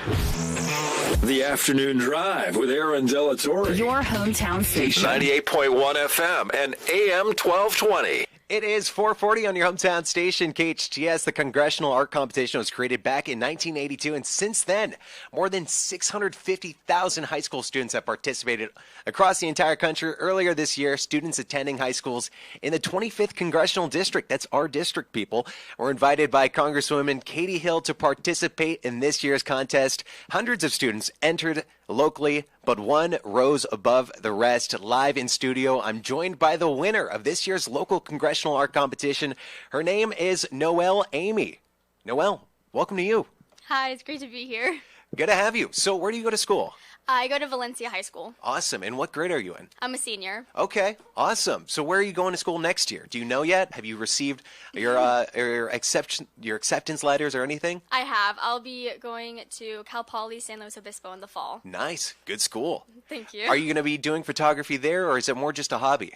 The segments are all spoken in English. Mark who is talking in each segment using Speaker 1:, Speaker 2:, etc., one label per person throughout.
Speaker 1: The Afternoon Drive with Aaron Delatorre.
Speaker 2: Your hometown station.
Speaker 1: 98.1 FM and AM 1220.
Speaker 3: It is 4:40 on your hometown station, KHTS. The Congressional Art Competition was created back in 1982, and since then, more than 650,000 high school students have participated across the entire country. Earlier this year, students attending high schools in the 25th Congressional District, that's our district, people, were invited by Congresswoman Katie Hill to participate in this year's contest. Hundreds of students entered locally, but one rose above the rest. Live in studio, I'm joined by the winner of this year's local Congressional Art Competition. Her name is Noelle Amy. Noelle, welcome to you.
Speaker 4: Hi, it's great to be here.
Speaker 3: Good to have you. So where do you go to school?
Speaker 4: I go to Valencia High School.
Speaker 3: Awesome. And what grade are you in?
Speaker 4: I'm a senior.
Speaker 3: Okay, awesome. So where are you going to school next year? Do you know yet? Have you received your acceptance letters or anything?
Speaker 4: I have. I'll be going to Cal Poly San Luis Obispo in the fall.
Speaker 3: Nice. Good school.
Speaker 4: Thank you.
Speaker 3: Are you going to be doing photography there, or is it more just a hobby?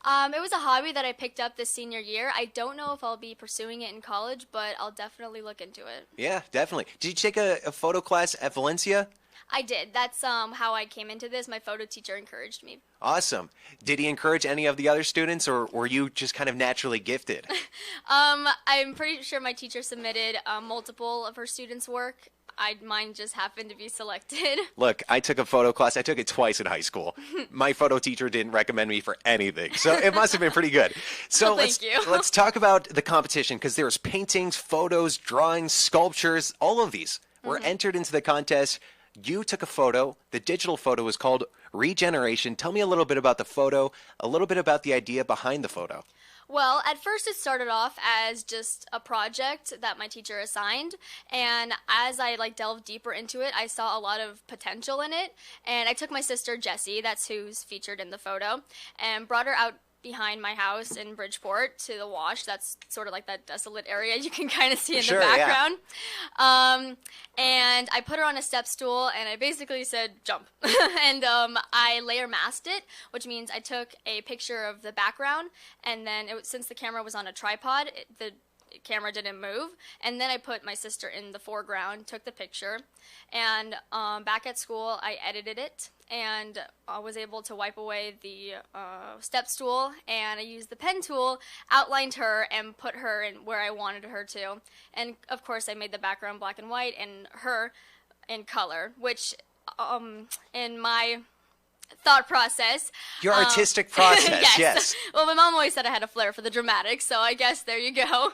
Speaker 4: It was a hobby that I picked up this senior year. I don't know if I'll be pursuing it in college, but I'll definitely look into it.
Speaker 3: Yeah, definitely. Did you take a photo class at Valencia?
Speaker 4: I did. That's how I came into this. My photo teacher encouraged me.
Speaker 3: Awesome. Did he encourage any of the other students, or were you just kind of naturally gifted?
Speaker 4: I'm pretty sure my teacher submitted multiple of her students' work. Mine just happened to be selected.
Speaker 3: Look, I took a photo class. I took it twice in high school. My photo teacher didn't recommend me for anything, so it must have been pretty good. So
Speaker 4: well, thank you.
Speaker 3: Let's talk about the competition, because there's paintings, photos, drawings, sculptures. All of these were entered into the contest. You took a photo. The digital photo was called Regeneration. Tell me a little bit about the photo, a little bit about the idea behind the photo.
Speaker 4: Well, at first it started off as just a project that my teacher assigned, and as I delved deeper into it, I saw a lot of potential in it, and I took my sister Jessie, that's who's featured in the photo, and brought her out behind my house in Bridgeport to the wash. That's sort of like that desolate area you can kind of see in the background. Yeah. And I put her on a step stool, and I basically said, jump. And I layer masked it, which means I took a picture of the background, and then since the camera was on a tripod, the camera didn't move, and then I put my sister in the foreground, took the picture, and back at school I edited it, and I was able to wipe away the step stool, and I used the pen tool, outlined her, and put her in where I wanted her to, and of course I made the background black and white and her in color, which in my thought process.
Speaker 3: Your artistic process, yes.
Speaker 4: Well, my mom always said I had a flair for the dramatic, so I guess there you go.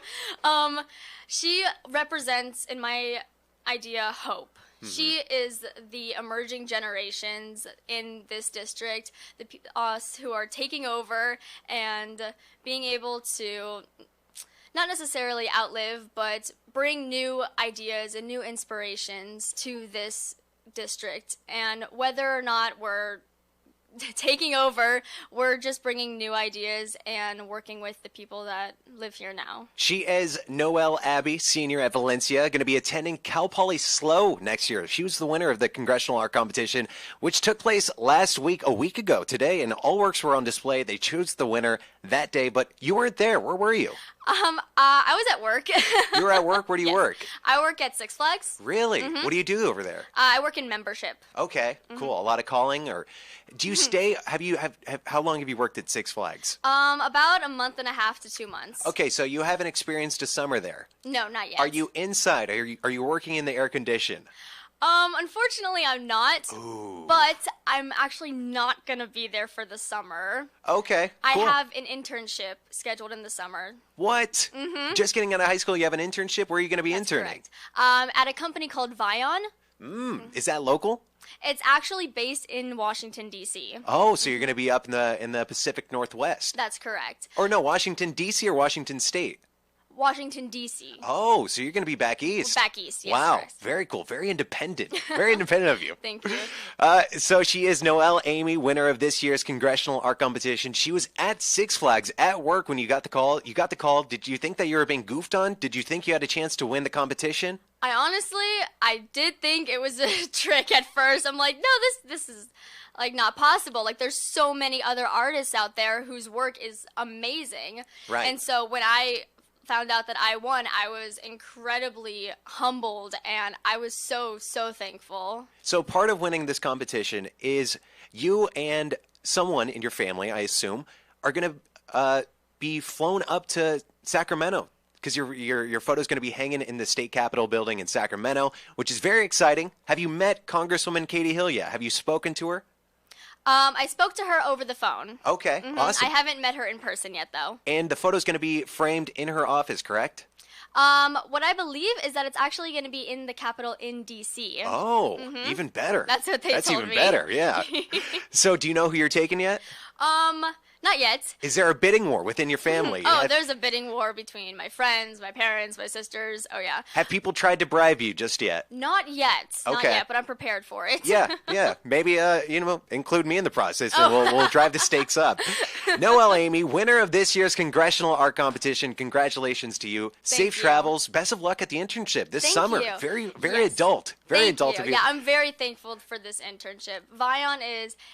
Speaker 4: She represents, in my idea, hope. She is the emerging generations in this district, us who are taking over and being able to not necessarily outlive, but bring new ideas and new inspirations to this district. And whether or not we're taking over, we're just bringing new ideas and working with the people that live here now.
Speaker 3: She is Noelle Abbey, senior at Valencia, going to be attending Cal Poly SLO next year. She was the winner of the Congressional Art Competition, which took place last week, a week ago today, and all works were on display. They chose the winner that day, but you weren't there. Where were you?
Speaker 4: I was at work.
Speaker 3: You were at work? Where do you work?
Speaker 4: I work at Six Flags.
Speaker 3: Really? What do you do over there?
Speaker 4: I work in membership.
Speaker 3: Okay, cool. A lot of calling, or do you stay? How long have you worked at Six Flags?
Speaker 4: About a month and a half to 2 months.
Speaker 3: Okay, so you haven't experienced a summer there.
Speaker 4: No, not yet.
Speaker 3: Are you inside? Are you working in the air condition?
Speaker 4: Unfortunately, I'm not.
Speaker 3: Ooh.
Speaker 4: But I'm actually not going to be there for the summer.
Speaker 3: Okay, cool.
Speaker 4: I have an internship scheduled in the summer.
Speaker 3: What? Just getting out of high school, you have an internship? Where are you going to be interning?
Speaker 4: Correct. At a company called Vion.
Speaker 3: Is that local?
Speaker 4: It's actually based in Washington, D.C.
Speaker 3: Oh, so you're going to be up in the Pacific Northwest.
Speaker 4: That's correct.
Speaker 3: Or no, Washington, D.C. or Washington State?
Speaker 4: Washington, D.C.
Speaker 3: Oh, so you're going to be back east.
Speaker 4: Back east, yes.
Speaker 3: Wow,
Speaker 4: Correct.
Speaker 3: very cool. Very independent. Very independent of you.
Speaker 4: Thank you.
Speaker 3: So she is Noelle Amy, winner of this year's Congressional Art Competition. She was at Six Flags at work when you got the call. You got the call. Did you think that you were being goofed on? Did you think you had a chance to win the competition?
Speaker 4: I did think it was a trick at first. I'm like, no, this is not possible. There's so many other artists out there whose work is amazing.
Speaker 3: Right.
Speaker 4: And so when I found out that I won, I was incredibly humbled, and I was so thankful.
Speaker 3: So part of winning this competition is you and someone in your family, I assume, are going to be flown up to Sacramento because your photo is going to be hanging in the state capitol building in Sacramento, which is very exciting. Have you met Congresswoman Katie Hill yet? Have you spoken to her?
Speaker 4: I spoke to her over the phone.
Speaker 3: Okay, awesome.
Speaker 4: I haven't met her in person yet, though.
Speaker 3: And the photo's going to be framed in her office, correct?
Speaker 4: What I believe is that it's actually going to be in the Capitol in D.C.
Speaker 3: Oh, even better.
Speaker 4: That's what they told
Speaker 3: That's even
Speaker 4: me.
Speaker 3: better, yeah. So do you know who you're taking yet?
Speaker 4: Not yet.
Speaker 3: Is there a bidding war within your family?
Speaker 4: Oh, there's a bidding war between my friends, my parents, my sisters. Oh, yeah.
Speaker 3: Have people tried to bribe you just yet?
Speaker 4: Not yet. Not
Speaker 3: Okay.
Speaker 4: yet, but I'm prepared for it.
Speaker 3: Yeah. Maybe, include me in the process, and we'll drive the stakes up. Noelle Amy, winner of this year's Congressional Art Competition. Congratulations to you. Safe
Speaker 4: you.
Speaker 3: travels. Best of luck at the internship this
Speaker 4: Thank
Speaker 3: summer.
Speaker 4: you.
Speaker 3: Very
Speaker 4: Yes.
Speaker 3: adult. Very
Speaker 4: Thank
Speaker 3: adult
Speaker 4: you.
Speaker 3: of you.
Speaker 4: Yeah, I'm very thankful for this internship. Vion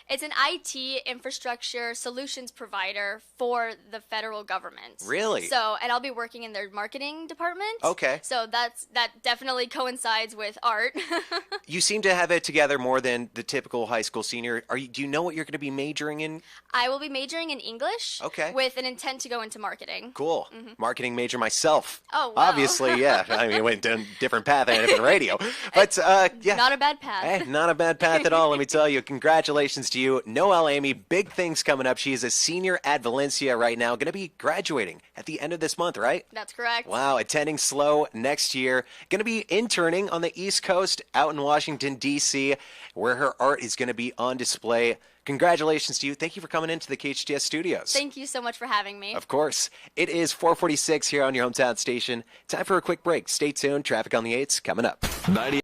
Speaker 4: it's an IT infrastructure solutions provider for the federal government.
Speaker 3: Really?
Speaker 4: So, and I'll be working in their marketing department.
Speaker 3: Okay.
Speaker 4: So that definitely coincides with art.
Speaker 3: You seem to have it together more than the typical high school senior. Do you know what you're going to be majoring in?
Speaker 4: I will be majoring in English.
Speaker 3: Okay.
Speaker 4: With an intent to go into marketing.
Speaker 3: Cool. Marketing major myself.
Speaker 4: Oh, wow.
Speaker 3: Obviously, yeah. I mean, I went down a different path. I ended up in radio. But, yeah.
Speaker 4: Not a bad path.
Speaker 3: Hey, not a bad path at all, let me tell you. Congratulations to you. Noelle Amy, big things coming up. She is a senior at Valencia right now, going to be graduating at the end of this month, right?
Speaker 4: That's correct.
Speaker 3: Wow, attending SLO next year. Going to be interning on the East Coast out in Washington, D.C., where her art is going to be on display. Congratulations to you. Thank you for coming into the KHTS studios.
Speaker 4: Thank you so much for having me.
Speaker 3: Of course. It is 4:46 here on your hometown station. Time for a quick break. Stay tuned. Traffic on the 8s coming up.
Speaker 1: 90